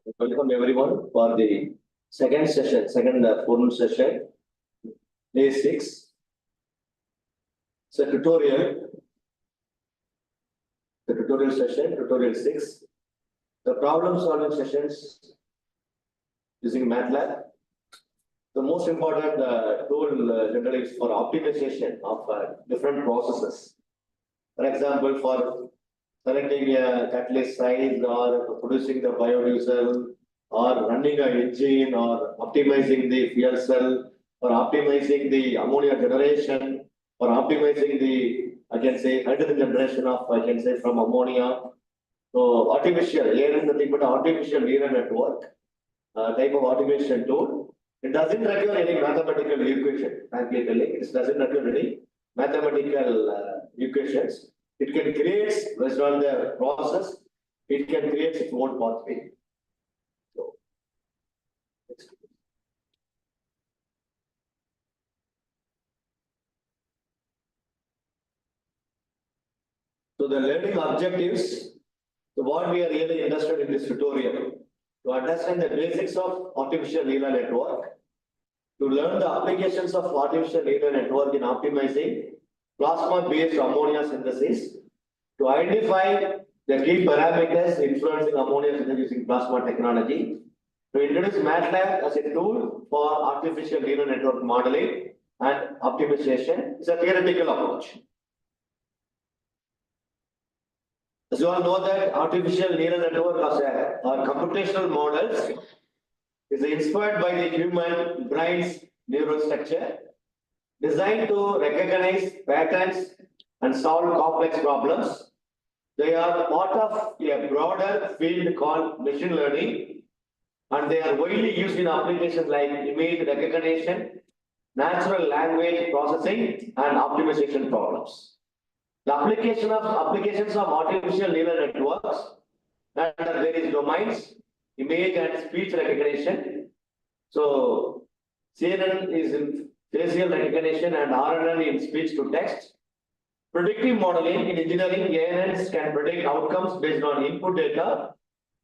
Welcome everyone for the second session, full session, day 6. It's a tutorial, the tutorial session, tutorial 6. The problem solving sessions using MATLAB. The most important tool generally is for optimization of different processes. For example, for selecting a catalyst size or producing the biodiesel or running an engine or optimizing the fuel cell or optimizing the ammonia generation or optimizing the, I can say, hydrogen generation of, I can say, from ammonia. So artificial, here is nothing but artificial neural network type of automation tool. It doesn't require any mathematical equation, frankly telling. It doesn't require any mathematical equations. It can create, based on the process, it can create its own pathway. So the learning objectives, so what we are really interested in this tutorial, to understand the basics of artificial neural network, to learn the applications of artificial neural network in optimizing plasma-based ammonia synthesis, to identify the key parameters influencing ammonia synthesis using plasma technology, to introduce MATLAB as a tool for artificial neural network modeling and optimization. It's a theoretical approach. As you all know that artificial neural network or computational models is inspired by the human brain's neural structure, designed to recognize patterns and solve complex problems. They are part of a broader field called machine learning, and they are widely used in applications like image recognition, natural language processing, and optimization problems. The applications of artificial neural networks under various domains, image and speech recognition. So CNN is in facial recognition and RNN in speech to text. Predictive modeling in engineering, GIANs can predict outcomes based on input data,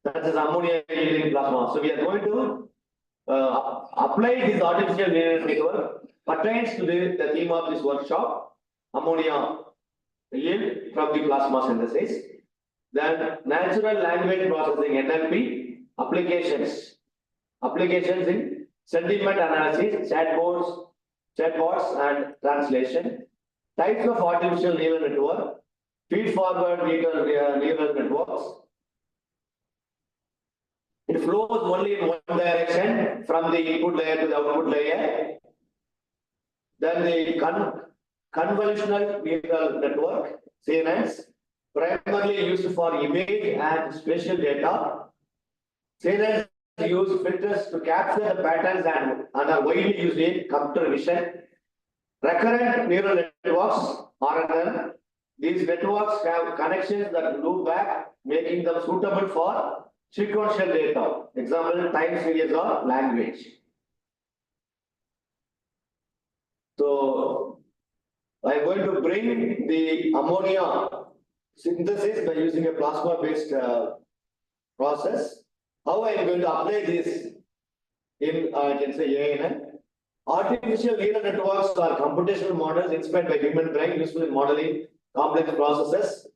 such as ammonia yielding plasma. So we are going to apply this artificial neural network pertains to the theme of this workshop, ammonia yield from the plasma synthesis. Then natural language processing, NLP, applications in sentiment analysis, chatbots and translation. Types of artificial neural network, feed-forward neural networks. It flows only in one direction from the input layer to the output layer. Then the convolutional neural network, CNNs, primarily used for image and spatial data. CNNs use filters to capture the patterns and are widely used in computer vision. Recurrent neural networks, RNN, these networks have connections that loop back, making them suitable for sequential data. Example, time series or language. So I'm going to bring the ammonia synthesis by using a plasma-based process. How I am going to apply this in, I can say, GIAN. Artificial neural networks are computational models inspired by human brain, useful in modeling complex processes.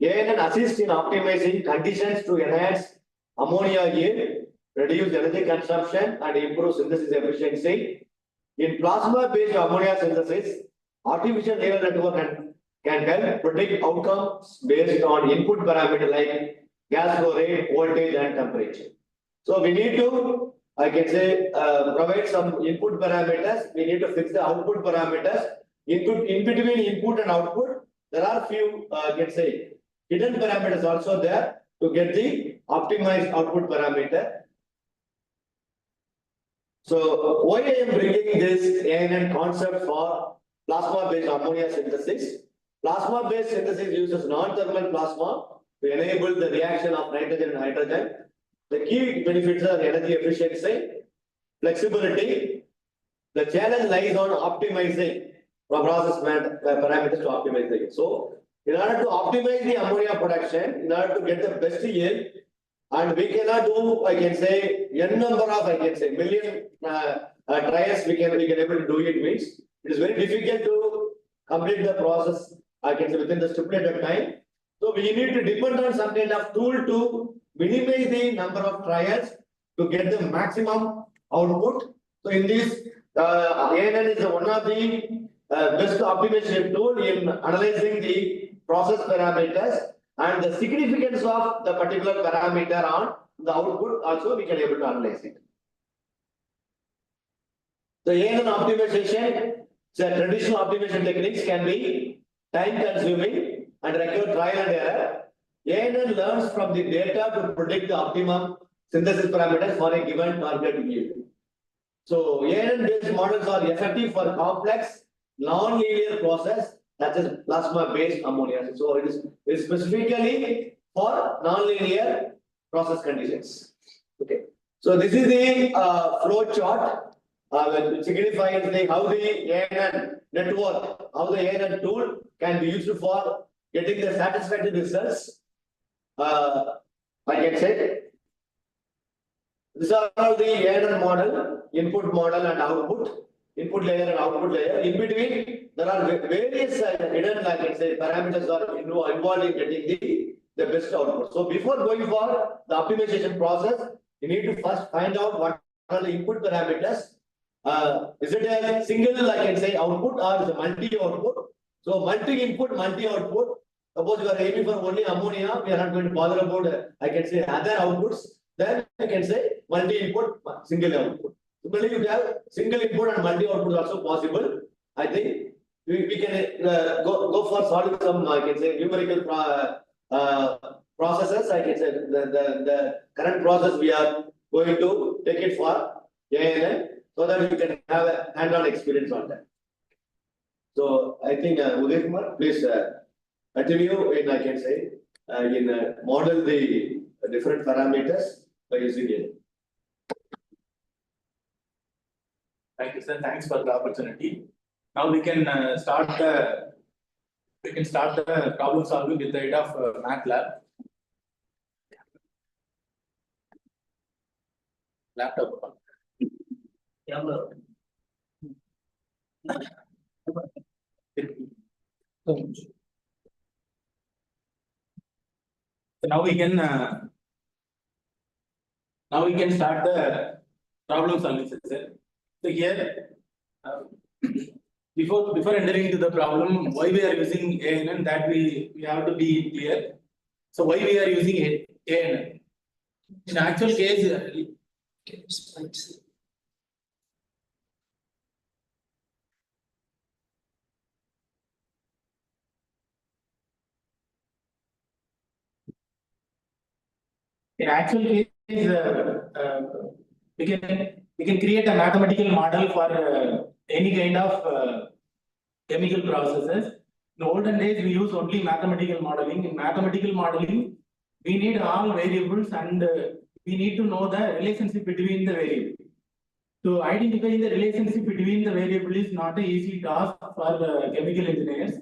GIAN assists in optimizing conditions to enhance ammonia yield, reduce energy consumption, and improve synthesis efficiency. In plasma-based ammonia synthesis, artificial neural network can help predict outcomes based on input parameters like gas flow rate, voltage, and temperature. So we need to, I can say, provide some input parameters. We need to fix the output parameters. In between input and output, there are few, I can say, hidden parameters also there to get the optimized output parameter. So why I am bringing this GIAN concept for plasma-based ammonia synthesis? Plasma-based synthesis uses non-thermal plasma to enable the reaction of nitrogen and hydrogen. The key benefits are energy efficiency, flexibility. The challenge lies on optimizing process parameters to optimize it. So, in order to optimize the ammonia production, in order to get the best yield, And we cannot do, I can say, n number of, I can say, million trials we can able to do it means it is very difficult to complete the process, I can say, within the stipulated time. So we need to depend on some kind of tool to minimize the number of trials to get the maximum output. So in this, ANN is one of the best optimization tool in analyzing the process parameters and the significance of the particular parameter on the output also we can able to analyze it. The ANN optimization, so traditional optimization techniques can be time consuming and require trial and error. ANN learns from the data to predict the optimum synthesis parameters for a given target yield. So ANN based models are effective for complex non-linear process such as plasma based ammonia. So it is specifically for non-linear process conditions. Okay. So this is the flow chart. Which signifies how the ANN network, how the ANN tool can be used for getting the satisfactory results. I can say these are all the ANN model, input model and output, input layer and output layer. In between, there are various hidden, I can say, parameters are involved in getting the best output. So before going for the optimization process, you need to first find out what are the input parameters. Is it a single, I can say, output or is it multi-output? So multi-input, multi-output. Suppose you are aiming for only ammonia, we are not going to bother about, I can say, other outputs. Then I can say multi-input, single output. Similarly, you have single input and multi-output also possible. I think we can go for solving some, I can say, numerical processes. I can say the current process we are going to take it for ANN, so that you can have a hand-on experience on that. So I think Uday Kumar, please continue in, I can say, model the different parameters by using it. Thank you, sir. Thanks for the opportunity. Now we can start the problem solving with the aid of MATLAB. Laptop. So now we can start the problem solving session. So here, before entering into the problem, why we are using ANN, that we have to be clear. So why we are using ANN? In actual case, in actual case, we can create a mathematical model for any kind of chemical processes. In olden days, we use only mathematical modeling. In mathematical modeling, we need all variables and we need to know the relationship between the variables. So identifying the relationship between the variable is not an easy task for chemical engineers,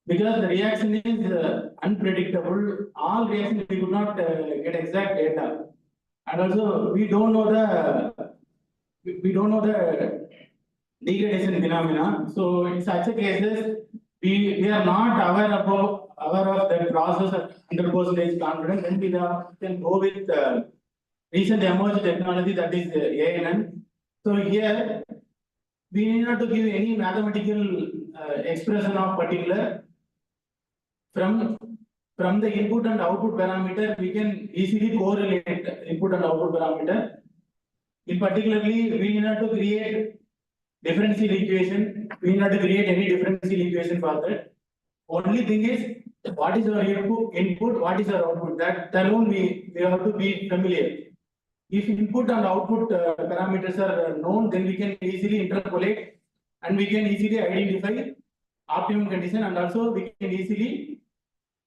because the reaction is unpredictable. All reactions we could not get exact data, and also we don't know the degradation phenomena. So in such a cases, we are not aware of the process at 100% confidence. Then we can go with recent emerging technology, that is ANN. So here we need not to give any mathematical expression of particular. From the input and output parameter, we can easily correlate input and output parameter. In particularly, we need not to create differential equation. We need not to create any differential equation for that. Only thing is, what is our input, what is our output. That alone we have to be familiar. If input and output parameters are known, then we can easily interpolate and we can easily identify optimum condition, and also we can easily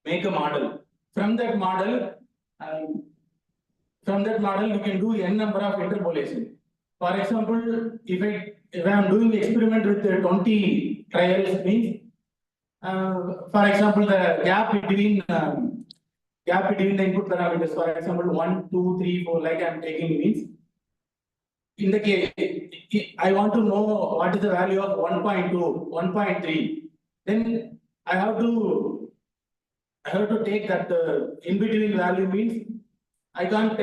make a model. From that model, we can do n number of interpolation. For example, if I am doing the experiment with 20 trials, means, for example, the gap between gap between the input parameters. For example, 1, 2, 3, 4, like I am taking means. In the case, I want to know what is the value of 1.2, 1.3. Then I have to take that in between value means I can't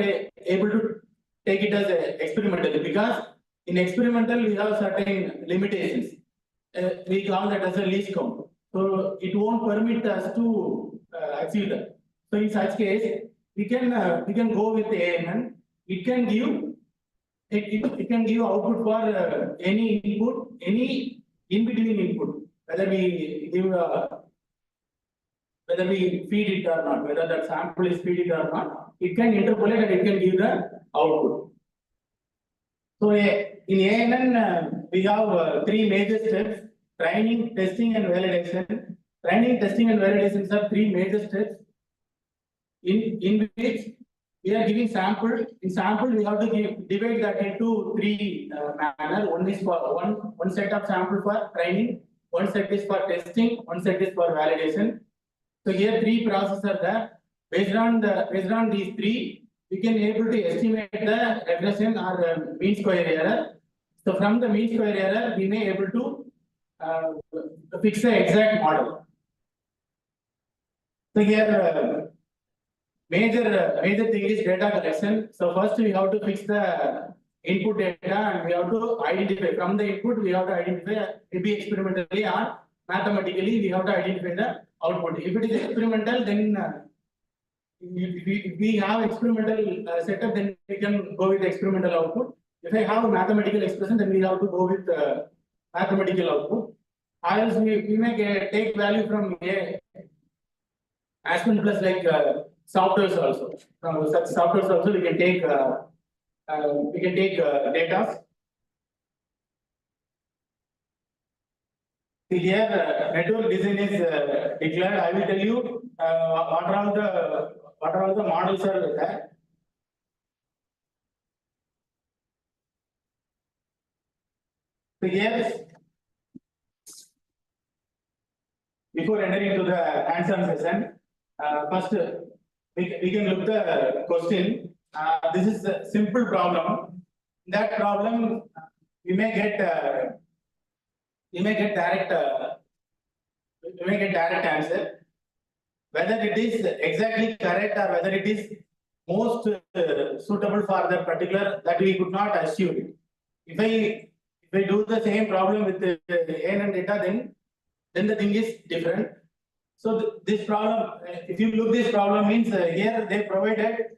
able to take it as a experimental, because in experimental we have certain limitations. We call that as a least count. So it won't permit us to achieve that. So in such case, we can go with ANN. It can give output for any input, any in between input, whether we give whether we feed it or not, whether that sample is feed it or not, it can interpolate and it can give the output. So in ANN, we have 3 major steps: training, testing, and validation. Training, testing, and validations are 3 major steps in which we are giving sample. In sample, we have to divide that into 3 manner. One is for one set of sample for training, one set is for testing, one set is for validation. So here 3 processes are there. Based on these 3, we can able to estimate the regression or mean square error. So from the mean square error, we may able to fix the exact model. So here major thing is data collection. So first we have to fix the input data and we have to identify from the input. We have to identify maybe experimentally or mathematically. We have to identify the output. If it is experimental, then if we have experimental setup, then we can go with experimental output. If I have a mathematical expression, then we have to go with mathematical output. Or else we may take value from a Aspen plus like softwares also. From such softwares also we can take data. Here network design is declared. I will tell you what are all the models are there. So here, before entering into the hands-on session, first we can look the question. This is a simple problem. In that problem, we may get direct answer. Whether it is exactly correct or whether it is most suitable for the particular, that we could not assume. If I do the same problem with the ANN data, then the thing is different. So this problem, if you look this problem means here they provided.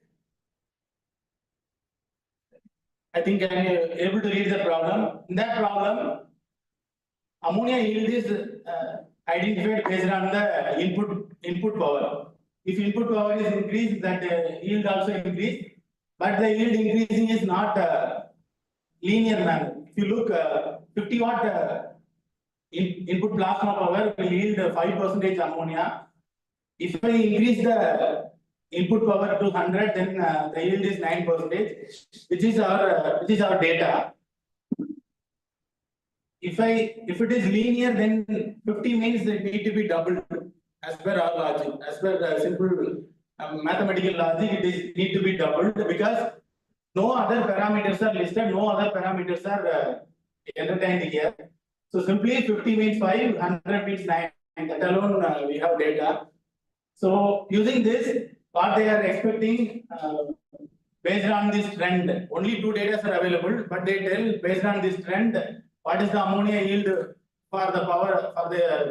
I think I am able to read the problem. In that problem, ammonia yield is identified based on the input power. If input power is increased, that yield also increase, but the yield increasing is not linear manner. If you look 50 watt input plasma power will yield 5% ammonia. If I increase the input power to 100, then the yield is 9%, which is our data. If it is linear, then 50 means it need to be doubled as per our logic. As per the simple mathematical logic, it is need to be doubled because no other parameters are listed, no other parameters are entertained here. So simply 50 means 5, 100 means 9, and that alone we have data. So using this, what they are expecting based on this trend, only 2 data are available, but they tell based on this trend, what is the ammonia yield for the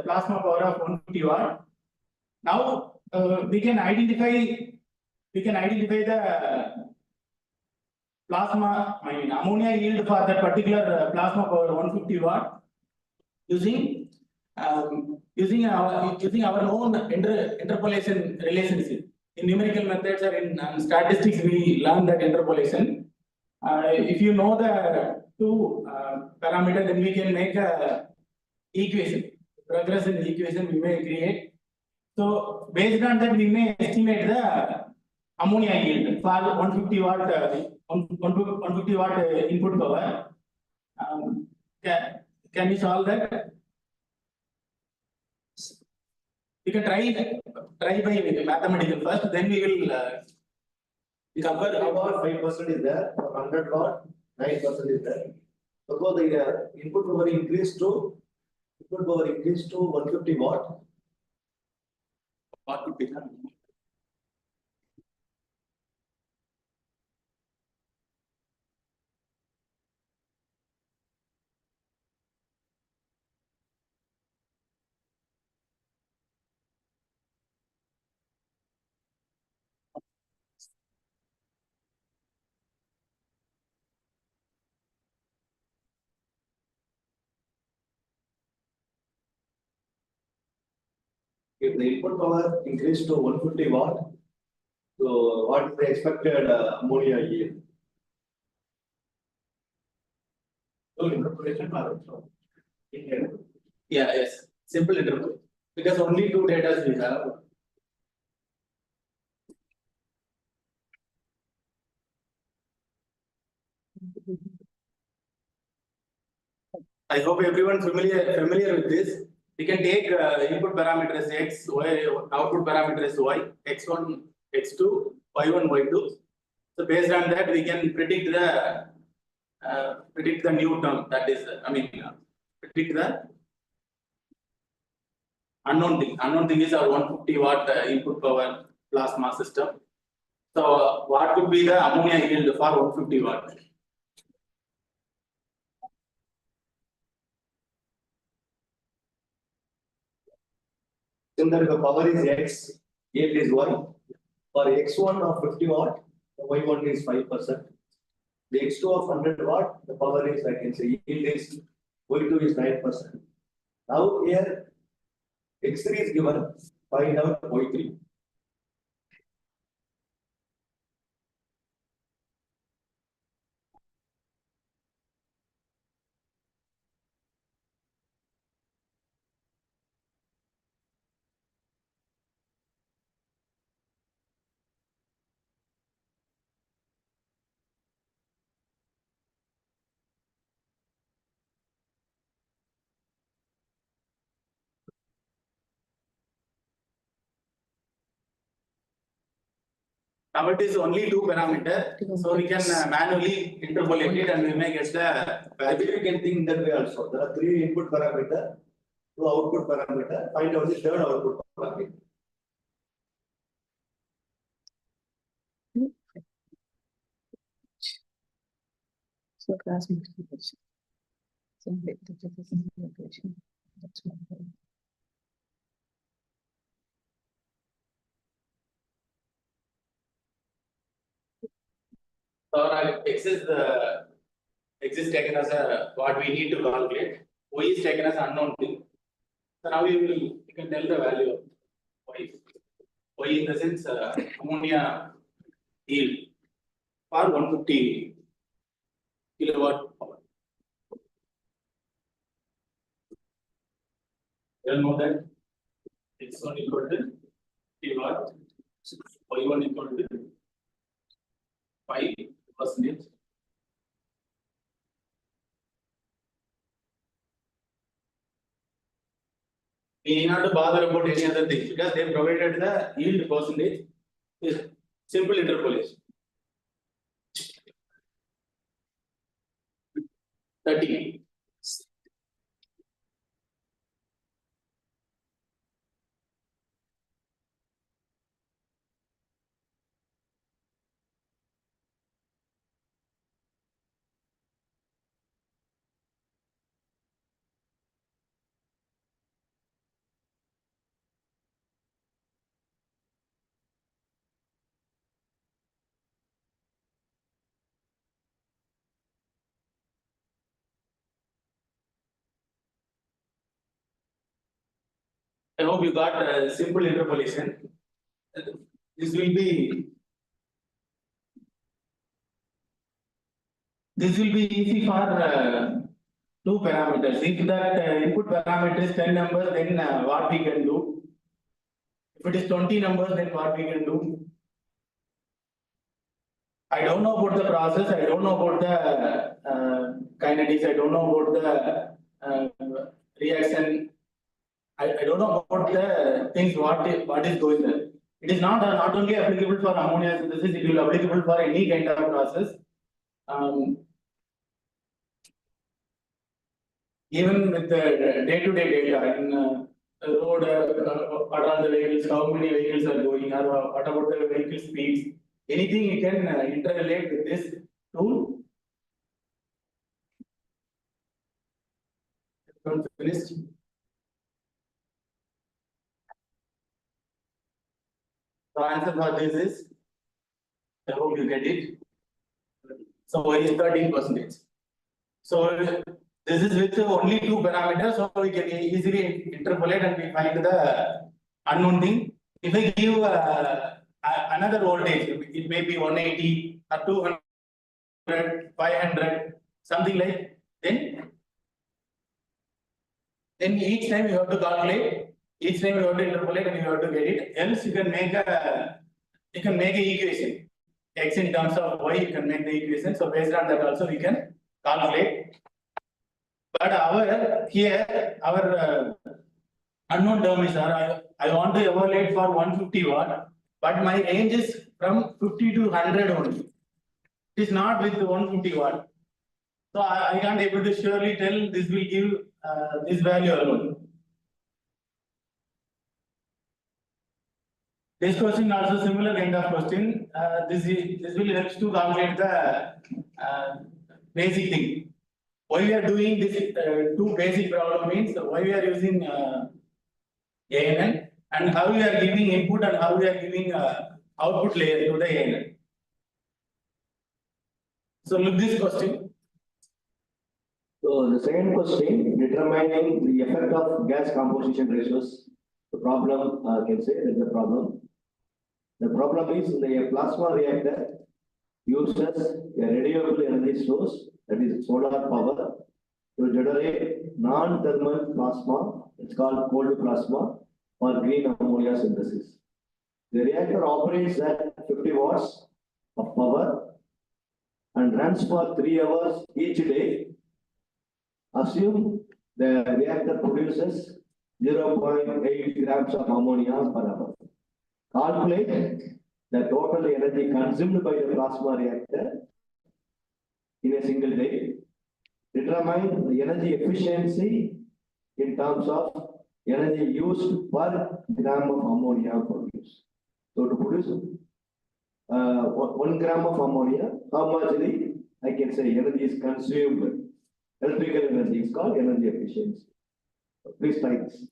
plasma power of 150 watt. Now we can identify the ammonia yield for that particular plasma power 150 watt using our own interpolation relationship. In numerical methods or in statistics, we learn that interpolation. If you know the 2 parameter, then we can make a equation, regression equation we may create. So based on that, we may estimate the ammonia yield for 150 watt 150 watt input power. Can we solve that? We can try by mathematical first, then we will Cover about 5% is there, for 100 watt, 9% is there. Suppose the input power increased to 150 watt. what would become. If the input power increased to 150 watt, so what is the expected ammonia yield? So interpolation or so? Yeah, yes, simple interval. Because only two data we have. I hope everyone familiar with this. We can take input parameters x, y, output parameters y, x1, x2, y1, y2. So based on that, we can predict the new term. That is, predict the unknown thing. Unknown thing is our 150 watt input power plasma system. So what could be the ammonia yield for 150 watt? Similar, the power is x, yield is y. For x1 of 50 watt, the y1 is 5%. The x2 of 100 watt, the power is, I can say, yield is y2 is 9%. Now here x3 is given, find out y3. Now it is only two parameter, so we can manually interpolate it and we may get the Maybe value. we can think that way also. There are three input parameter, two output parameter, find out the third output parameter. So class multiplication. So multiplication. That's one. So x is taken as a what we need to calculate. Y is taken as unknown thing. So now we can tell the value of y. Y in the sense ammonia yield for 150 kilowatt power. You know that x1 equal to kilowatt, y1 equal to 5%. We need not to bother about any other things because they provided the yield percentage is simple interpolation. 30. I hope you got a simple interpolation. This will be easy for two parameters. If that input parameter is 10 numbers, then what we can do? If it is 20 numbers, then what we can do? I don't know about the process. I don't know about the kinetics. I don't know about the reaction I don't know about the things what is going there. It is not only applicable for ammonia synthesis, it will applicable for any kind of process. Even with the day-to-day data in road, what are the vehicles, how many vehicles are going, or what about the vehicle speeds, anything you can interrelate with this tool. Finished. The answer for this is, I hope you get it. So y is 13%. So this is with only two parameters, so we can easily interpolate and we find the unknown thing. If I give another voltage, it may be 180 or 200, 500, something like, then each time you have to calculate, each time you have to interpolate and you have to get it. Else you can make a equation. X in terms of y, you can make the equation. So based on that also we can calculate. But our unknown term is I want to evaluate for 150 watt, but my range is from 50 to 100 only. It is not with 150 watt. So I can't able to surely tell this will give this value alone. This question also similar kind of question. This will help to calculate the basic thing. Why we are doing this two basic problem means why we are using ANN and how we are giving input and how we are giving output layer to the ANN. So look this question. So the second question, determining the effect of gas composition ratios. The problem, I can say that's the problem. The problem is the plasma reactor uses a renewable energy source, that is solar power, to generate non-thermal plasma. It's called cold plasma for green ammonia synthesis. The reactor operates at 50 watts of power and runs for 3 hours each day. Assume the reactor produces 0.8 grams of ammonia per hour. Calculate the total energy consumed by the plasma reactor in a single day. Determine the energy efficiency in terms of energy used per gram of ammonia produced. So to produce 1 gram of ammonia, how much I can say energy is consumed. Electrical energy is called energy efficiency. Please try this.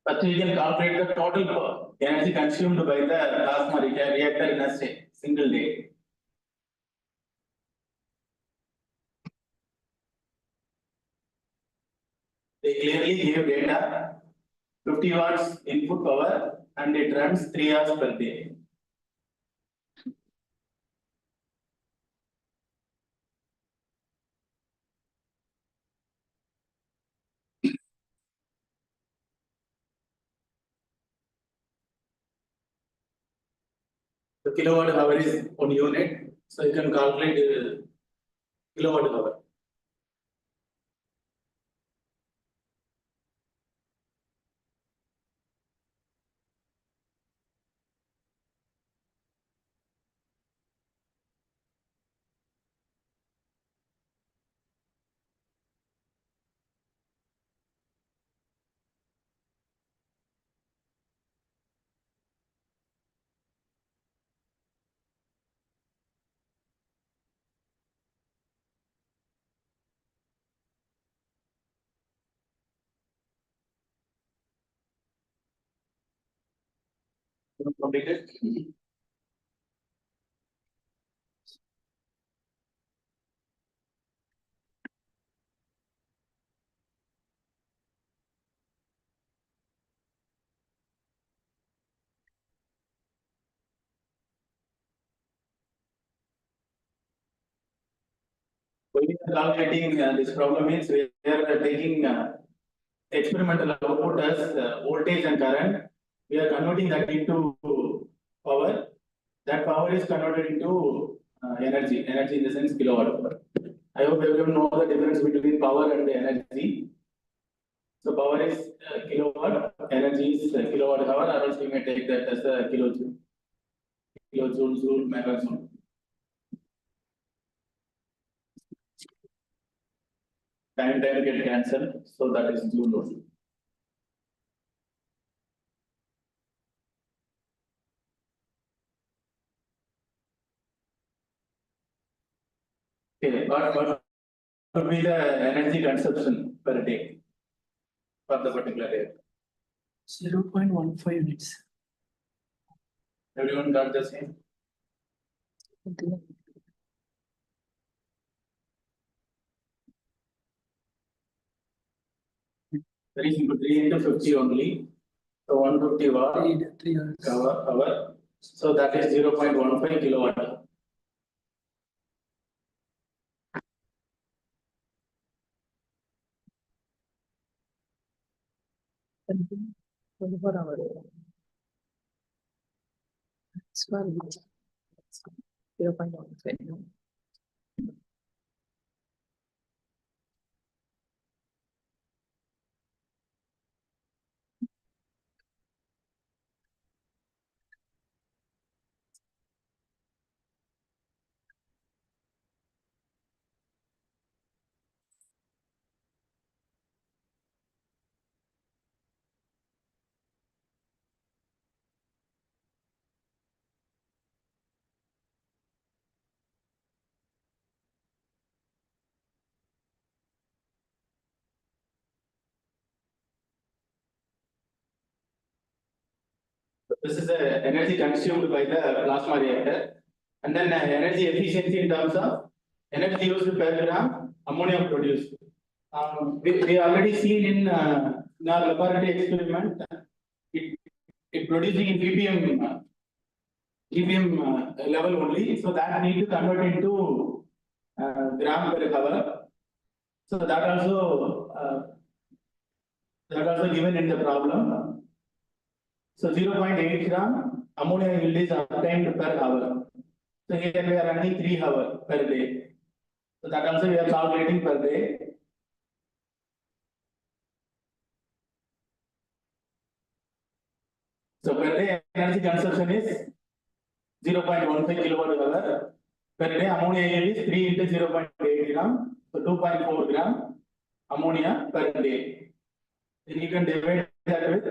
But we can calculate the total energy consumed by the plasma reactor in a single day. They clearly gave data 50 watts input power and it runs 3 hours per day. The kilowatt hour is one unit, so you can calculate kilowatt hour. Completed. When we are calculating this problem means we are taking experimental output as voltage and current. We are converting that into power. That power is converted into energy. Energy in the sense kilowatt hour. I hope everyone knows the difference between power and energy. So power is kilowatt, energy is kilowatt hour, or else we may take that as a kilojoule. Kilojoule, joule, megajoule. Time get cancelled, so that is joule only. Okay, what would be the energy consumption per day for the particular day? 0.15 units. Everyone got the same? Very simple, 3 into 50 only. So 150 watt 3 hours. hour. So that is 0.15 kilowatt. Something 24 hours. It's for 0.15. This is the energy consumed by the plasma reactor, and then energy efficiency in terms of energy used per gram ammonia produced. We already seen in our laboratory experiment, it producing in ppm level only, so that need to convert into gram per hour. So that also given in the problem. So 0.8 gram ammonia yield is obtained per hour. So here we are running 3 hours per day. So that also we are calculating per day. So per day energy consumption is 0.15 kilowatt hour. Per day ammonia yield is 3 into 0.8 gram. So 2.4 gram ammonia per day. Then you can divide that with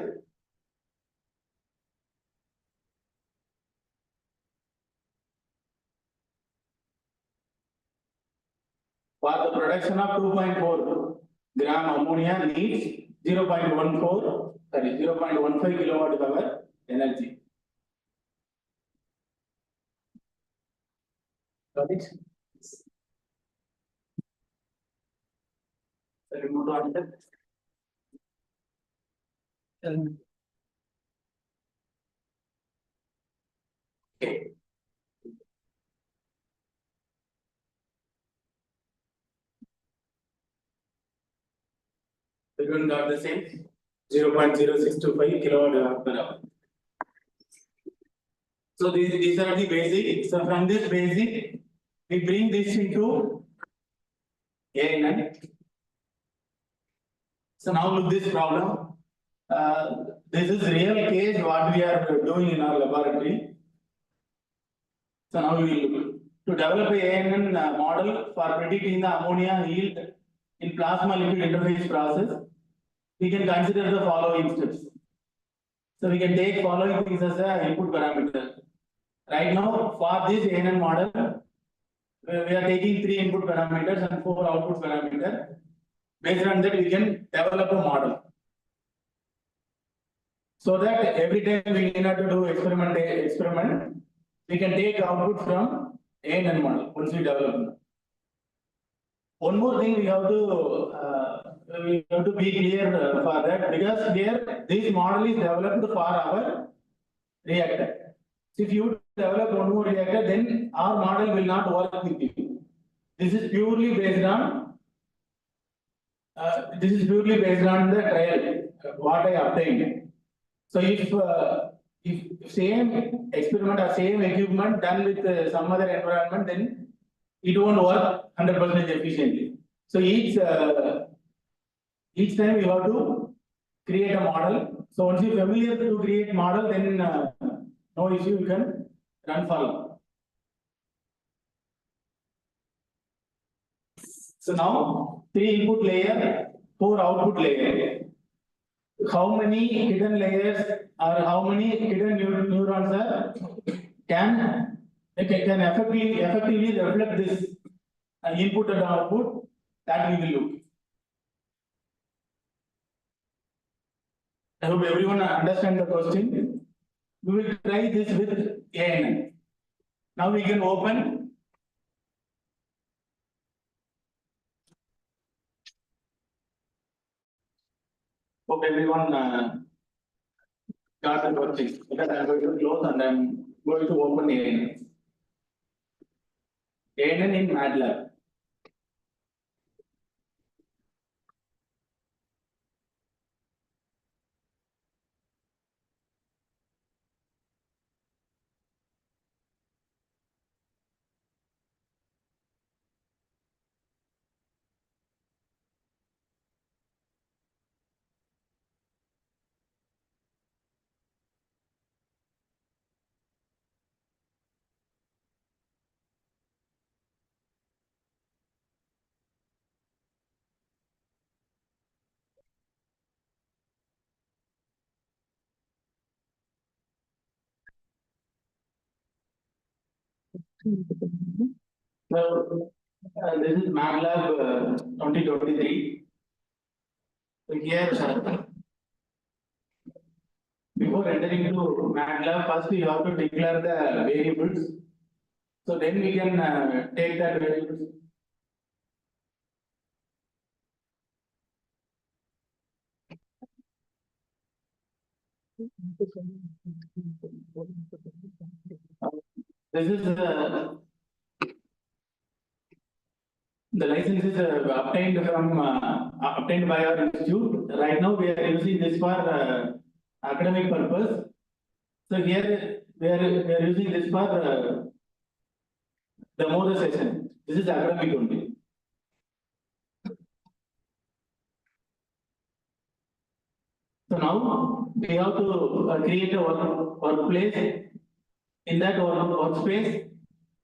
for the production of 2.4 gram ammonia needs 0.15 kilowatt hour energy. Got it? Remote answer. Okay. Everyone got the same? 0.0625 kilowatt per hour. So these are the basic. So from this basic, we bring this into GIAN. So now look this problem. This is real case what we are doing in our laboratory. So now we will look to develop a GIAN model for predicting the ammonia yield in plasma liquid interface process. We can consider the following steps. So we can take following things as an input parameter. Right now, for this GIAN model, we are taking 3 input parameters and 4 output parameters. Based on that, we can develop a model. So that every time we need to do experiment, we can take output from GIAN model once we develop. One more thing we have to be clear for that, because here this model is developed for our reactor. So if you develop one more reactor, then our model will not work with you. This is purely based on the trial what I obtained. So if same experiment or same equipment done with some other environment, then it won't work 100% efficiently. So each time you have to create a model. So once you're familiar to create model, then no issue, you can run for long. So now 3 input layer, 4 output layer. How many hidden layers or how many hidden neurons are can effectively reflect this input and output, that we will look. I hope everyone understand the question. We will try this with ANN. Now we can open. Hope everyone got the question. Because I'm going to close and I'm going to open ANN. ANN in MATLAB. So this is MATLAB 2023. So here, before entering into MATLAB, first we have to declare the variables. So then we can take that variables. This is the license is obtained from obtained by our institute. Right now we are using this for academic purpose. So here we are using this for demo the session. This is academic only. So now we have to create a workplace. In that workspace,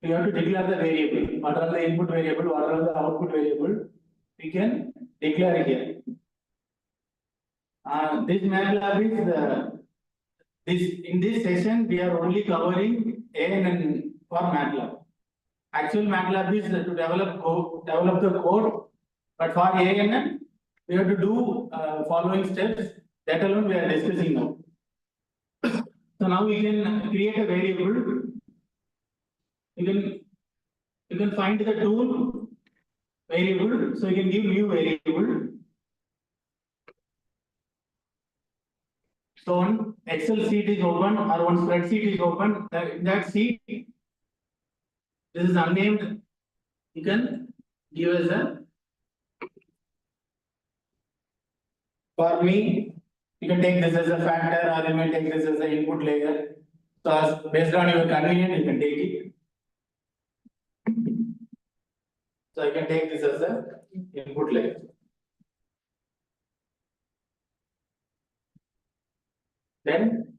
we have to declare the variable. What are the input variable? What are the output variable? We can declare here. This MATLAB is in this session we are only covering ANN for MATLAB. Actual MATLAB is to develop the code, but for ANN we have to do following steps. That alone we are discussing now. So now we can create a variable. You can find the tool variable. So you can give new variable. So one Excel sheet is open or one spreadsheet is open. In that sheet, this is unnamed. You can give us a. For me, you can take this as a factor or you may take this as an input layer. So as based on your convenience, you can take it. So I can take this as an input layer. Then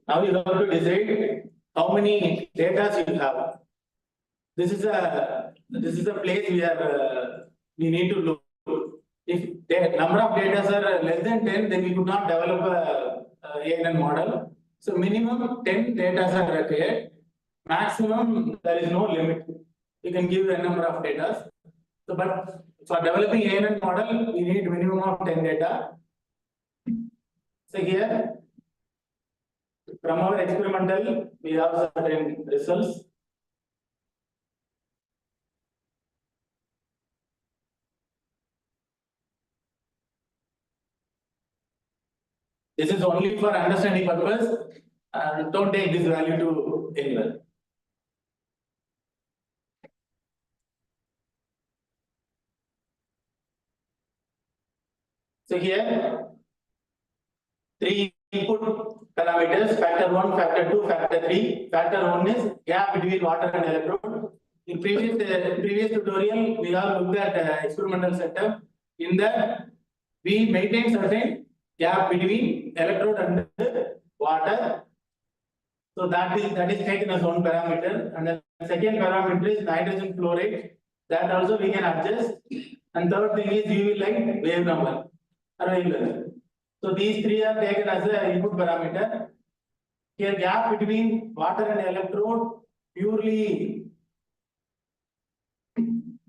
now you have to decide how many data you have. This is a place we need to look. If the number of data are less than 10, then we could not develop a ANN model. So minimum 10 data are required. Maximum there is no limit. You can give a number of data. So, but for developing ANN model, we need minimum of 10 data. So here, from our experimental, we have certain results. This is only for understanding purpose. Don't take this value to anywhere. So here, three input parameters, factor 1, factor 2, factor 3. Factor 1 is gap between water and electrode. In previous tutorial, we have looked at experimental setup. In that, we maintain certain gap between electrode and water. So that is taken as one parameter, and the second parameter is nitrogen flow rate. That also we can adjust. And third thing is UV light wave number or wavelength. So these three are taken as an input parameter. Here gap between water and electrode purely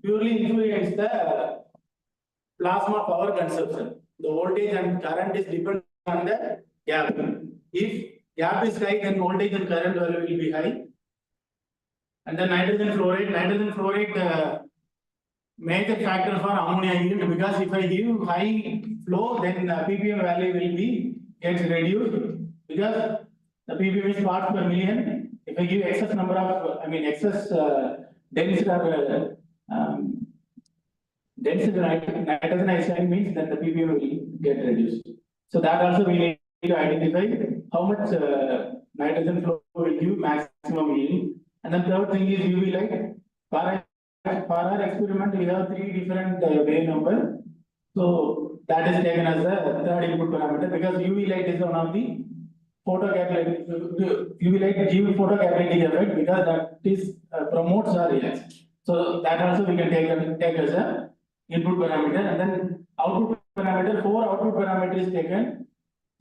influence the plasma power consumption. The voltage and current is dependent on the gap. If gap is high, then voltage and current value will be high. And then nitrogen flow rate major factor for ammonia yield, because if I give high flow, then ppm value will be gets reduced, because the ppm is parts per million. If I give excess number of, excess dense or dense nitrogen oxide means that the ppm will get reduced. So that also we need to identify how much nitrogen flow will give maximum yield. And then third thing is UV light. For our experiment, we have three different wave number. So that is taken as the third input parameter, because UV light is one of the photocatalytic. UV light gives photocatalytic effect, because that is promotes or reacts. So that also we can take as a input parameter. And then output parameter, 4 output parameters taken.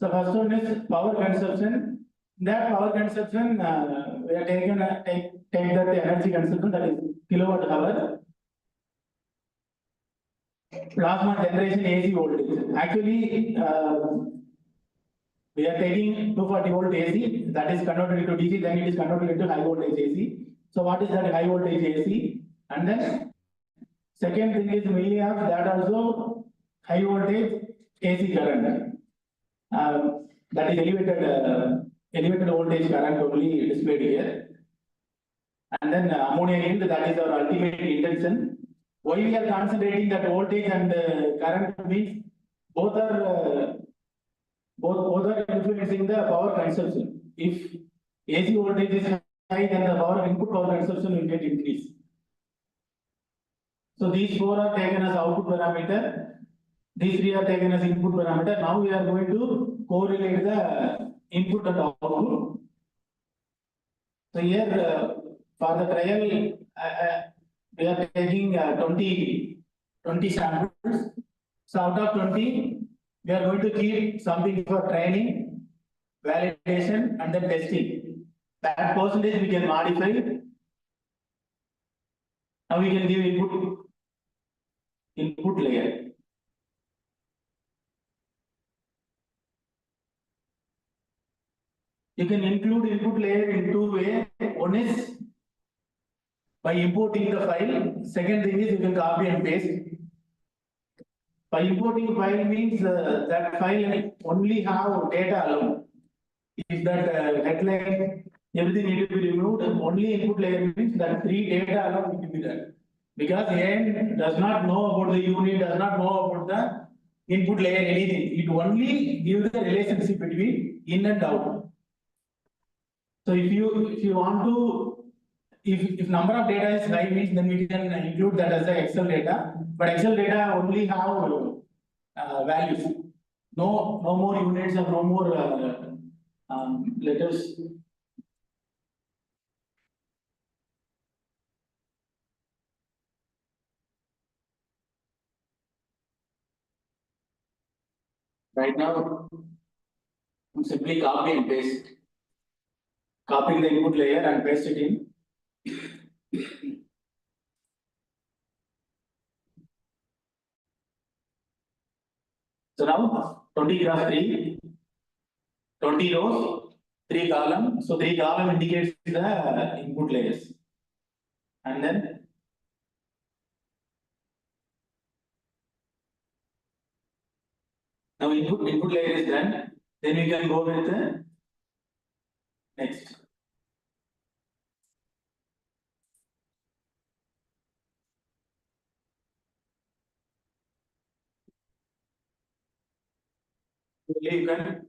So first one is power consumption. In that power consumption, we are taken take that energy consumption, that is kilowatt hour. Plasma generation AC voltage. Actually, we are taking 240 volt AC, that is converted into DC, then it is converted into high voltage AC. So what is that high voltage AC? And then second thing is milliamp, that also high voltage AC current. That is elevated voltage current only displayed here. And then ammonia yield, that is our ultimate intention. Why we are concentrating that voltage and current means both are influencing the power consumption. If AC voltage is high, then the input power consumption will get increased. So these four are taken as output parameter. These three are taken as input parameter. Now we are going to correlate the input and output. So here for the trial, we are taking 20 samples. So out of 20, we are going to keep something for training, validation, and then testing. That percentage we can modify. Now we can give input layer. You can include input layer in two ways. One is by importing the file. Second thing is you can copy and paste. By importing file means that file only have data alone. If that headline, everything need to be removed, only input layer means that three data alone need to be there. Because GIAN does not know about the unit, does not know about the input layer, anything. It only gives the relationship between in and out. So if you want to, if number of data is high means, then we can include that as the Excel data. But Excel data only have values. No more units or no more letters. Right now, simply copy and paste. Copy the input layer and paste it in. So now 20 cross 3, 20 rows, 3 columns. So 3 columns indicates the input layers. And then now input layer is done. Then we can go with the next. You can.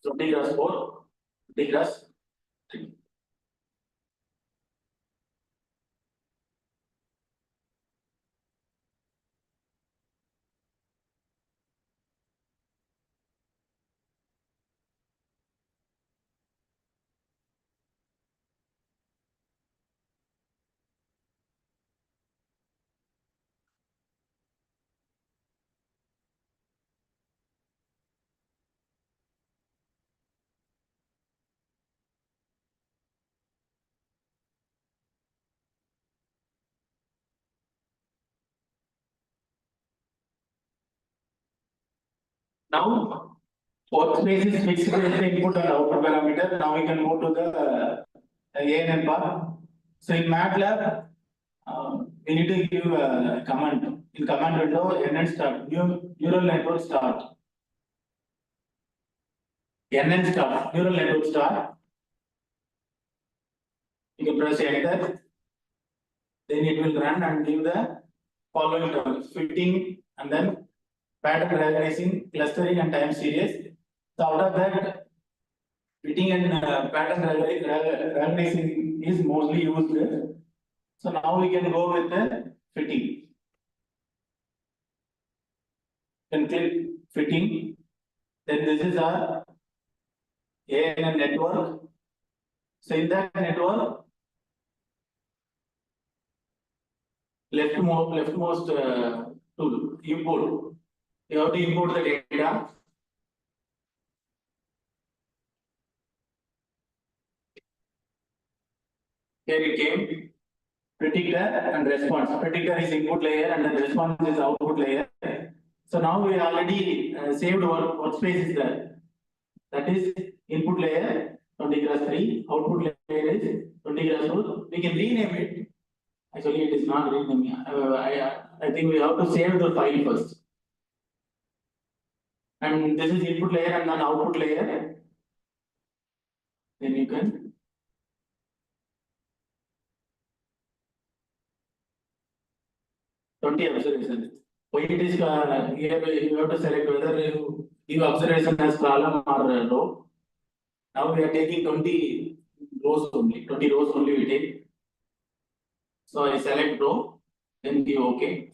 So D grass 4, D grass 3. Now, fourth phase is fixed with the input and output parameter. Now we can move to the ANN part. So in MATLAB, we need to give a command. In command window, NN start, neural network start. NN start, neural network start. You can press enter. Then it will run and give the following terms: fitting and then pattern recognizing, clustering and time series. So out of that, fitting and pattern recognizing is mostly used. So now we can go with the fitting. Then click fitting. Then this is our ANN network. So in that network, leftmost tool input. You have to import the data. Here it came. Predictor and response. Predictor is input layer and the response is output layer. So now we already saved our workspace is there. That is input layer 20 grass 3, output layer is 20 grass 4. We can rename it. Actually, it is not renaming. I think we have to save the file first. And this is input layer and then output layer. Then you can. Observation. Why it is here you have to select whether you give observation as column or row. Now we are taking 20 rows only. 20 rows only we take. So I select row, then give OK.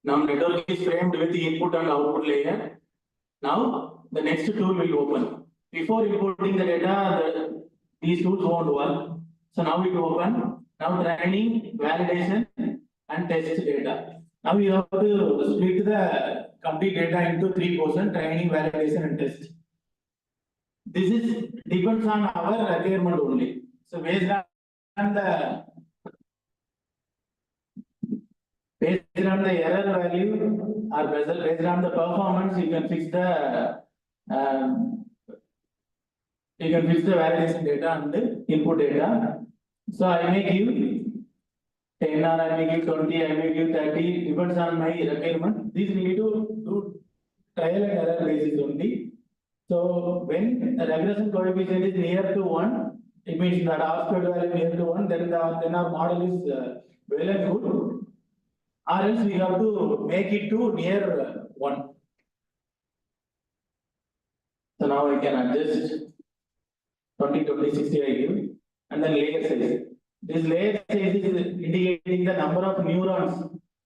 Now network is framed with the input and output layer. Now the next tool will open. Before importing the data, these tools won't work. So now it will open. Now training, validation, and test data. Now you have to split the complete data into 3 portions: training, validation, and test. This is depends on our requirement only. So based on the error value or based on the performance, you can fix the validation data and the input data. So I may give 10 or I may give 20, I may give 30, depends on my requirement. This we need to do trial and error basis only. So when the regression coefficient is near to 1, it means that R squared value near to 1, then our model is well and good. Or else we have to make it to near 1. So now I can adjust 20, 20, 60 I give, and then layer size. This layer size is indicating the number of neurons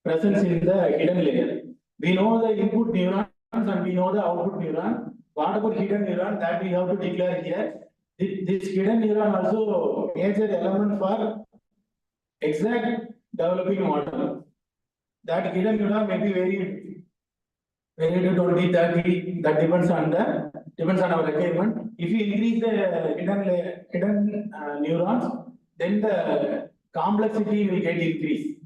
present in the hidden layer. We know the input neurons and we know the output neuron. What about hidden neuron? That we have to declare here. This hidden neuron also major element for exact developing model. That hidden neuron may be very to 20, 30. That depends on our requirement. If you increase the hidden neurons, then the complexity will get increased.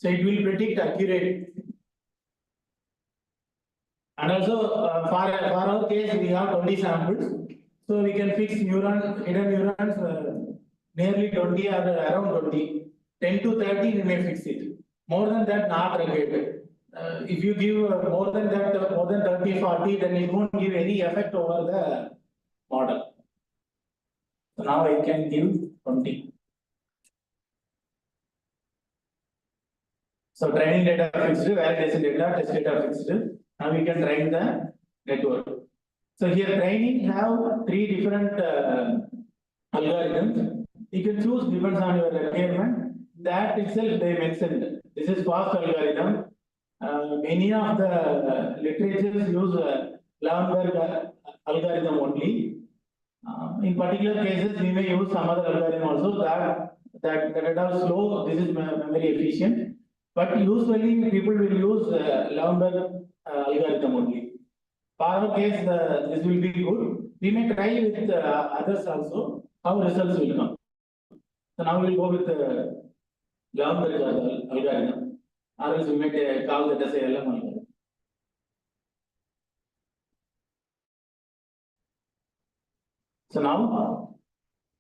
So it will predict accurate. And also for our case, we have 20 samples. So we can fix hidden neurons nearly 20 or around 20. 10 to 30, we may fix it. More than that, not required. If you give more than that, more than 30, 40, then it won't give any effect over the model. So now I can give 20. So training data fixed, validation data, test data fixed. Now we can train the network. So here training have three different algorithms. You can choose depends on your requirement. That itself they mentioned. This is fast algorithm. Many of the literatures use Lavender algorithm only. In particular cases, we may use some other algorithm also that are slow. This is memory efficient. But usually people will use Lavender algorithm only. For our case, this will be good. We may try with others also how results will come. So now we will go with Lavender algorithm, or else we may call that as a LM algorithm. So now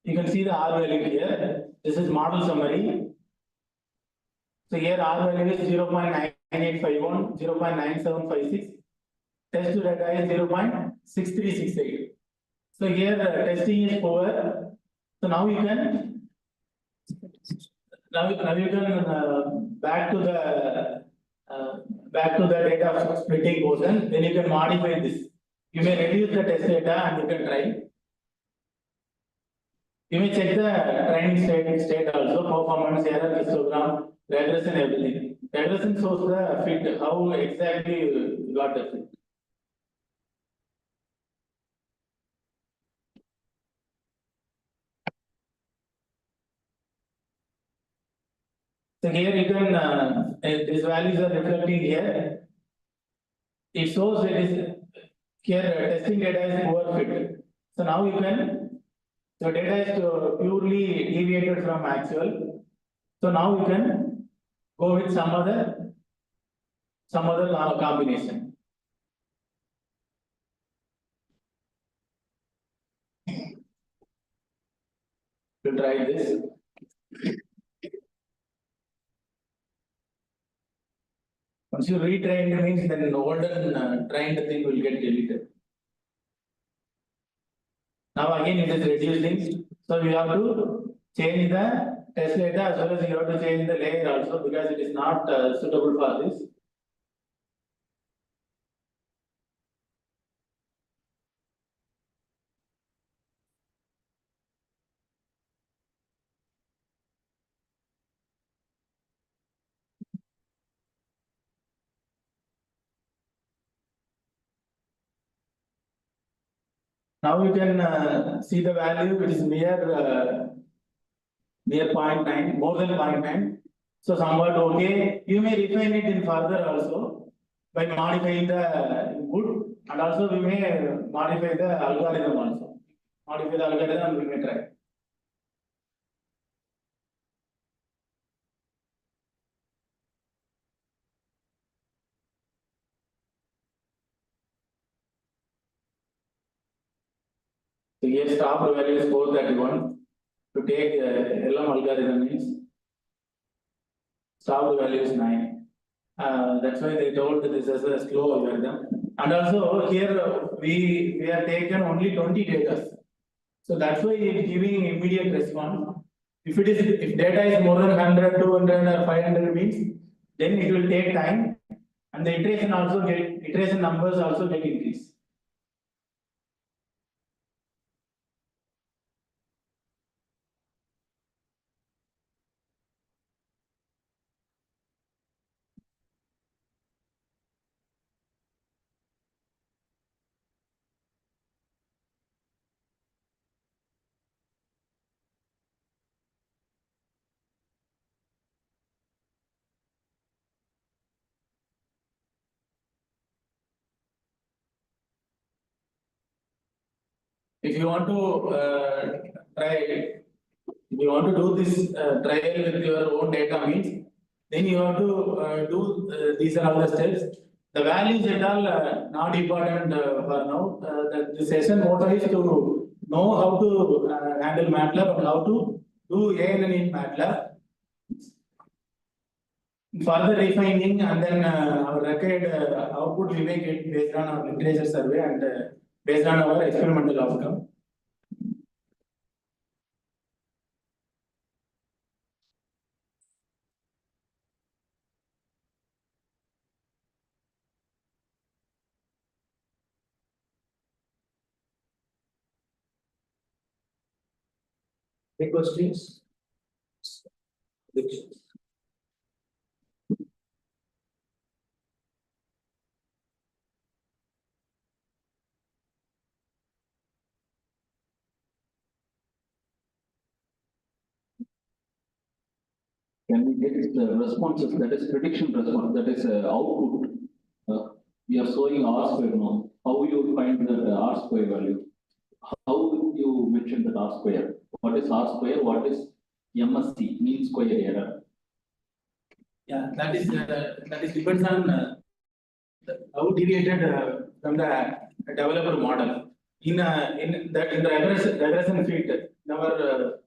you can see the R value here. This is model summary. So here R value is 0.9851, 0.9756. Test data is 0.6368. So here testing is over. So now you can back to the data splitting portion. Then you can modify this. You may reduce the test data and you can try. You may check the training state also, performance, error, histogram, regression, everything. Regression shows the fit, how exactly you got the fit. So here you can, these values are reflecting here. It shows it is here testing data is poor fit. So now you can, so data is purely deviated from actual. So now you can go with some other combination. To try this. Once you retrain means then the older trained thing will get deleted. Now again it is reducing. So we have to change the test data as well as you have to change the layer also because it is not suitable for this. Now you can see the value which is near 0.9, more than 0.9. So somewhat okay. You may refine it in further also by modifying the input, and also we may modify the algorithm also. Modify the algorithm, we may try. So here stopped value is 431. To take LM algorithm means stopped value is 9. That's why they told this as a slow algorithm. And also here we are taken only 20 data. So that's why it is giving immediate response. If data is more than 100, 200 or 500 means, then it will take time, and the iteration numbers also get increased. If you want to do this trial with your own data means, then you have to do these are all the steps. The values at all not important for now. The session motto is to know how to handle MATLAB and how to do ANN in MATLAB. Further refining and then our record output we may get based on our literature survey and based on our experimental outcome. Any questions? Can we get the responses, that is prediction response, that is output? We are showing R square now. How you find the R square value? How you mention that R square? What is R square? What is MSC, mean square error? Yeah, that is depends on how deviated from the developer model. In the regression fit, our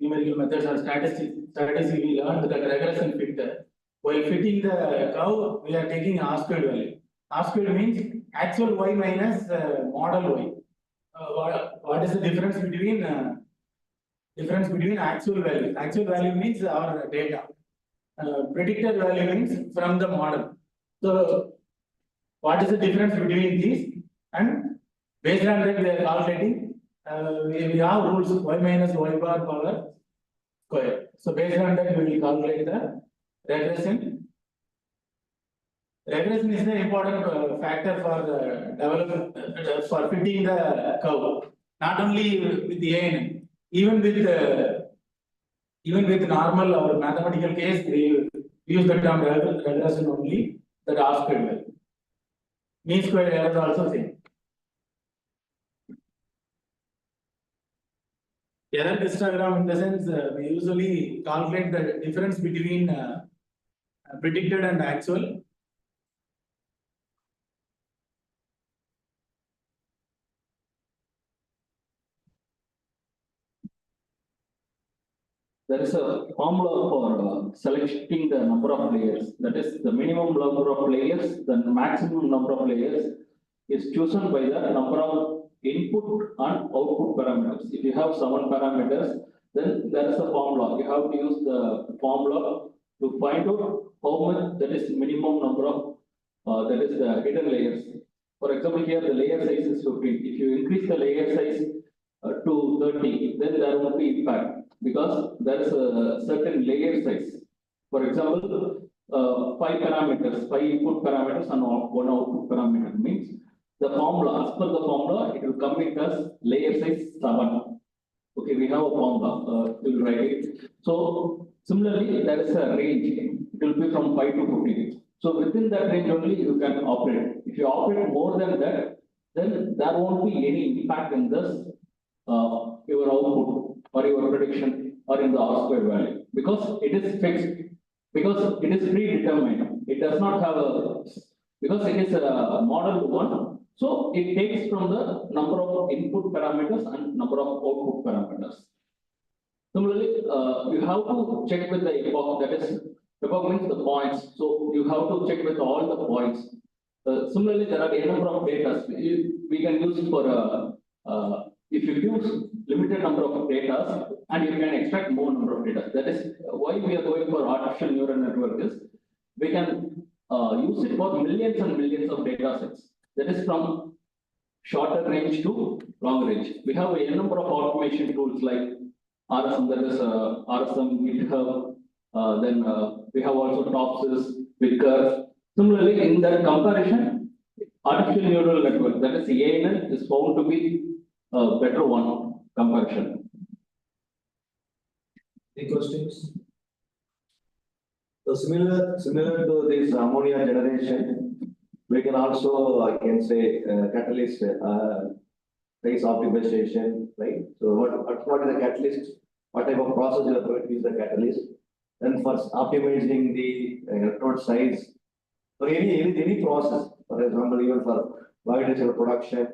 numerical methods or statistics we learned that regression fit. While fitting the curve, we are taking R squared value. R squared means actual y minus model y. What is the difference between actual value? Actual value means our data. Predicted value means from the model. So, what is the difference between these? And based on that, we are calculating. We have rules y minus y bar power square. So, based on that, we will calculate the regression. Regression is an important factor for development for fitting the curve. Not only with the ANN, even with normal or mathematical case, we use the term regression only, that R squared value. Mean square error is also same. Error histogram in the sense we usually calculate the difference between predicted and actual. There is a formula for selecting the number of layers. That is the minimum number of layers, the maximum number of layers is chosen by the number of input and output parameters. If you have 7 parameters, then there is a formula. You have to use the formula to find out how much that is minimum number of that is the hidden layers. For example, here the layer size is 15. If you increase the layer size to 30, then there will be impact because there is a certain layer size. For example, 5 parameters, 5 input parameters and 1 output parameter means the formula, as per the formula, it will come in as layer size 7. Okay, we have a formula, we will write it. So, similarly, there is a range, it will be from 5 to 15. So, within that range only you can operate. If you operate more than that, then there won't be any impact in this, your output or your prediction or in the R square value because it is fixed, because it is predetermined. It does not have a, because it is a model one. So it takes from the number of input parameters and number of output parameters. Similarly, you have to check with the epoch, that is, epoch means the points. So you have to check with all the points. Similarly, there are a number of data. We can use for, if you use limited number of data and you can extract more number of data. That is why we are going for artificial neural network is we can use it for millions and millions of data sets. That is from shorter range to long range. We have a number of automation tools like RSM, that is RSM, GitHub, then we have also TOPSys, Wicker. Similarly, in that comparison, artificial neural network, that is ANN, is found to be a better one comparison. Any questions? So similar to this ammonia generation, we can also, I can say, catalyst phase optimization, right? So what is the catalyst? What type of process you are going to use the catalyst? then for optimizing the electrode size, for any process, for example, even for biodiesel production,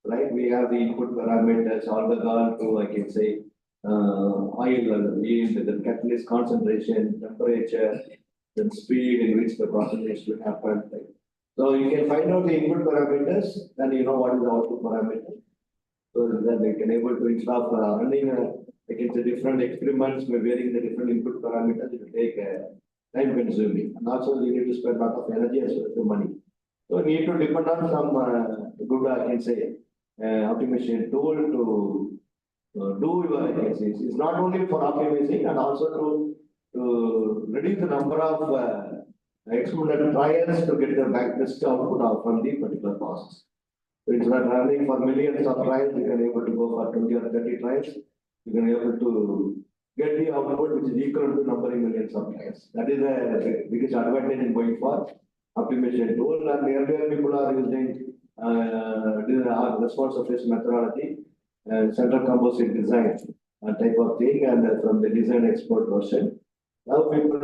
right? We have the input parameters, alcohol to, I can say, oil yield, the catalyst concentration, temperature, then speed in which the process should happen. Right? So you can find out the input parameters, then you know what is the output parameter. So then you can able to, instead of running I can say different experiments by varying the different input parameters, it will take time consuming. And also you need to spend a lot of energy as well as the money. So you need to depend on some good, I can say, optimization tool to do your, I can say, it's not only for optimizing and also to reduce the number of experimental trials to get the best output out from the particular process. So instead of running for millions of trials, you can able to go for 20 or 30 trials. You can able to get the output which is equal to numbering millions of trials. That is the biggest advantage in going for optimization tool. And earlier people are using response surface methodology, central composite design type of thing, and from the design expert version. Now people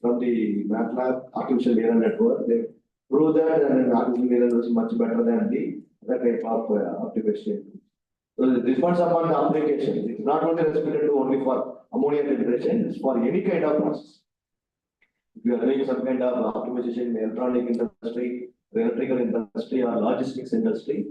from the MATLAB artificial neural network, they prove that and artificial neural network is much better than the other type of optimization. So it depends upon the application. It's not only restricted to only for ammonia generation, it's for any kind of process. If you are doing some kind of optimization in the electronic industry, the electrical industry, or logistics industry,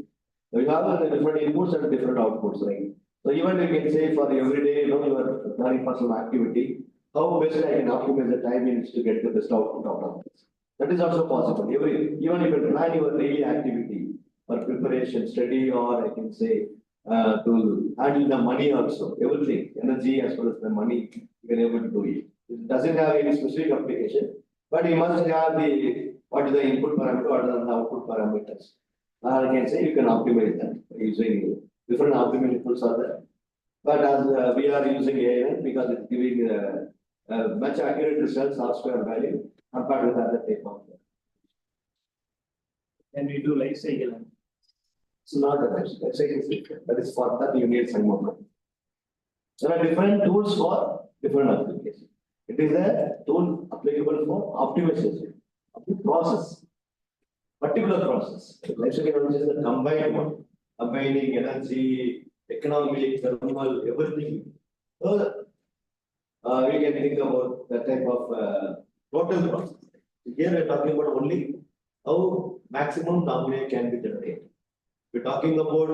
we have different inputs and different outputs, right? So even you can say for everyday, you are planning for some activity, how best I can optimize the time minutes to get the best output out of this. That is also possible. Even you can plan your daily activity for preparation, study, or I can say to handle the money also, everything, energy as well as the money, you can able to do it. It doesn't have any specific application, but you must have the what is the input parameter, what are the output parameters. I can say you can optimize that using different optimization tools are there. But as we are using GIAN because it's giving much accurate results, R square value compared with other type of. Can we do life cycle? It's not a life cycle, that is for that you need some more. There are different tools for different applications. It is a tool applicable for optimization of the process, particular process. Life cycle is the combined one, combining energy, economic, thermal, everything. So we can think about that type of total process. Here we are talking about only how maximum ammonia can be generated. We are talking about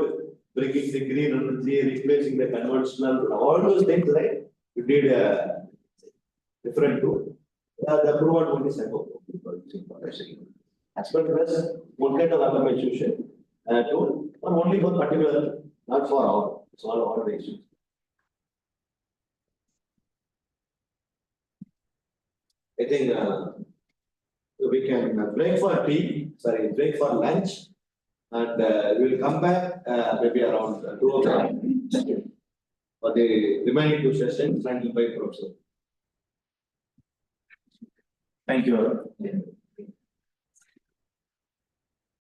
bringing the green energy, replacing the conventional, all those things, right? We need a different tool. The proven one is as well as one kind of optimization tool, or only for particular, not for all. It's all the issues. I think we can break for break for lunch, and we will come back maybe around 2 o'clock for the remaining 2 sessions handled by Prof. Thank you.